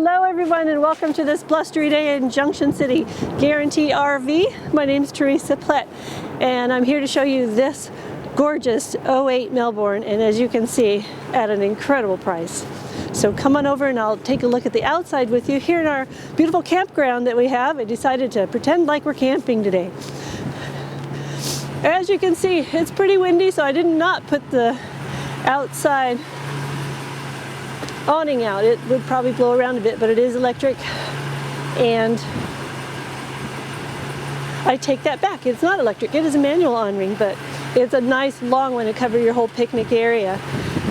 Hello everyone and welcome to this blustery day in Junction City, Guaranty RV. My name is Teresa.Plett and I'm here to show you this gorgeous 08 Melbourne, and as you can see, at an incredible price. So come on over and I'll take a look at the outside with you. Here in our beautiful campground that we have, I decided to pretend like we're camping today. As you can see, it's pretty windy, so I did not put the outside awning out. It would probably blow around a bit, but it is electric, and I take that back. It's not electric, it is a manual awning, but it's a nice long one to cover your whole picnic area.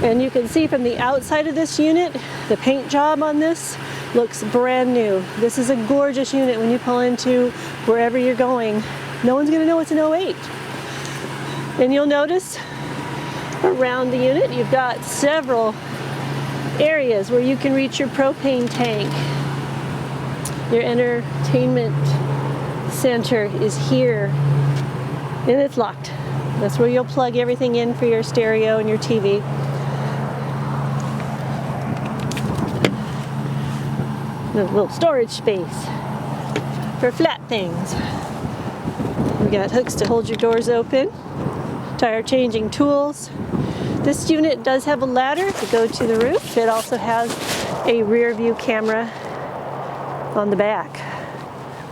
And you can see from the outside of this unit, the paint job on this looks brand new. This is a gorgeous unit when you pull into wherever you're going. No one's going to know it's an 08. And you'll notice around the unit you've got several areas where you can reach your propane tank. Your entertainment center is here, and it's locked. That's where you'll plug everything in for your stereo and your TV. There's a little storage space for flat things. We got hooks to hold your doors open, tire changing tools. This unit does have a ladder to go to the roof. It also has a rear view camera on the back,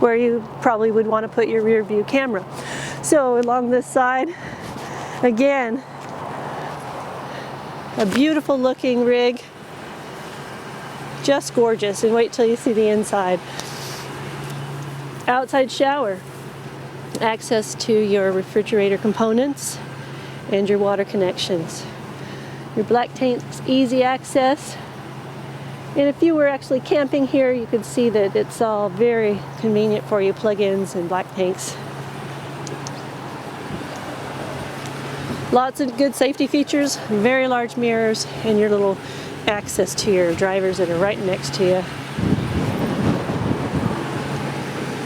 where you probably would want to put your rear view camera. So along this side, again, a beautiful looking rig, just gorgeous, and wait till you see the inside. Outside shower, access to your refrigerator components and your water connections. Your black tank's easy access, and if you were actually camping here, you could see that it's all very convenient for you, plug-ins and black tanks. Lots of good safety features, very large mirrors, and your little access to your drivers that are right next to you.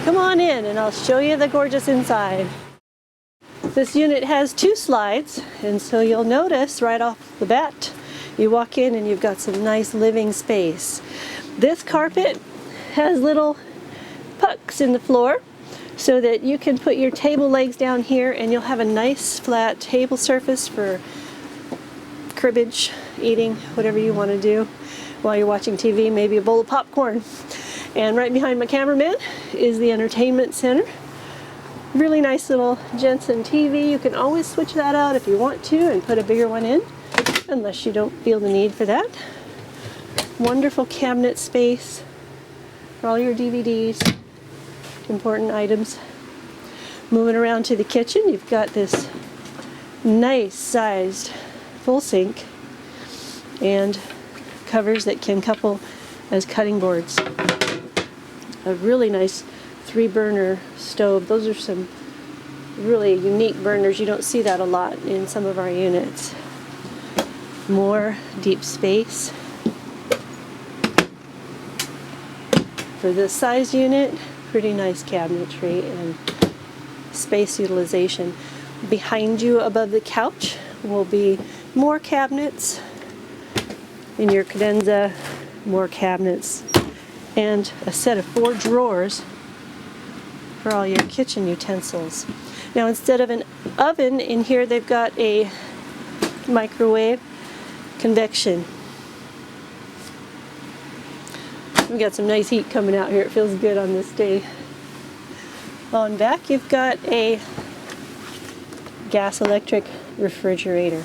Come on in and I'll show you the gorgeous inside. This unit has two slides, and so you'll notice right off the bat, you walk in and you've got some nice living space. This carpet has little pucks in the floor so that you can put your table legs down here and you'll have a nice flat table surface for cribbage, eating, whatever you want to do while you're watching TV, maybe a bowl of popcorn. And right behind my cameraman is the entertainment center. Really nice little Jensen TV. You can always switch that out if you want to and put a bigger one in, unless you don't feel the need for that. Wonderful cabinet space for all your DVDs, important items. Moving around to the kitchen, you've got this nice sized full sink and covers that can couple as cutting boards. A really nice 3-burner stove. Those are some really unique burners. You don't see that a lot in some of our units. More deep space. For this size unit, pretty nice cabinetry and space utilization. Behind you above the couch will be more cabinets. In your cadenza, more cabinets, and a set of 4 drawers for all your kitchen utensils. Now, instead of an oven in here, they've got a microwave convection. We've got some nice heat coming out here. It feels good on this day. On back, you've got a gas electric refrigerator.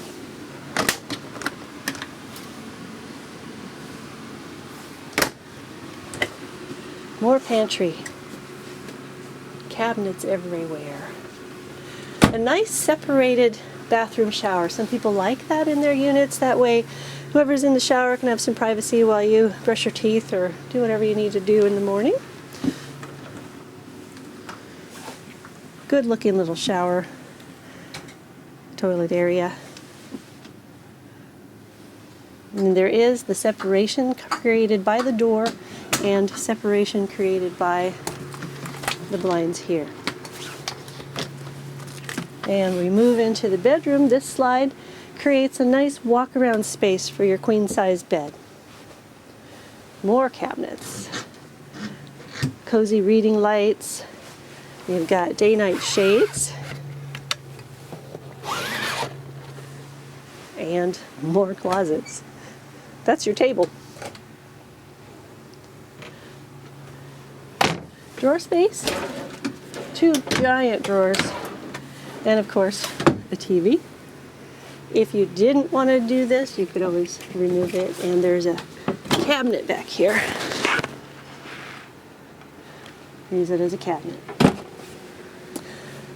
More pantry. Cabinets everywhere. A nice separated bathroom shower. Some people like that in their units. That way whoever's in the shower can have some privacy while you brush your teeth or do whatever you need to do in the morning. Good looking little shower toilet area. And there is the separation created by the door and separation created by the blinds here. And we move into the bedroom. This slide creates a nice walk-around space for your queen-size bed. more cabinets. Cozy reading lights. You've got day-night shades. And more closets. That's your table. Drawer space. 2 giant drawers. And of course, a TV. If you didn't want to do this, you could always remove it. And there's a cabinet back here. Use it as a cabinet.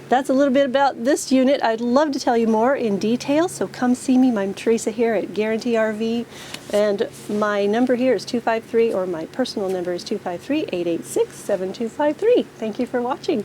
That's a little bit about this unit. I'd love to tell you more in detail, so come see me. I'm Teresa here at Guaranty RV, and my number here is 253, or my personal number is 253-886-7253. Thank you for watching.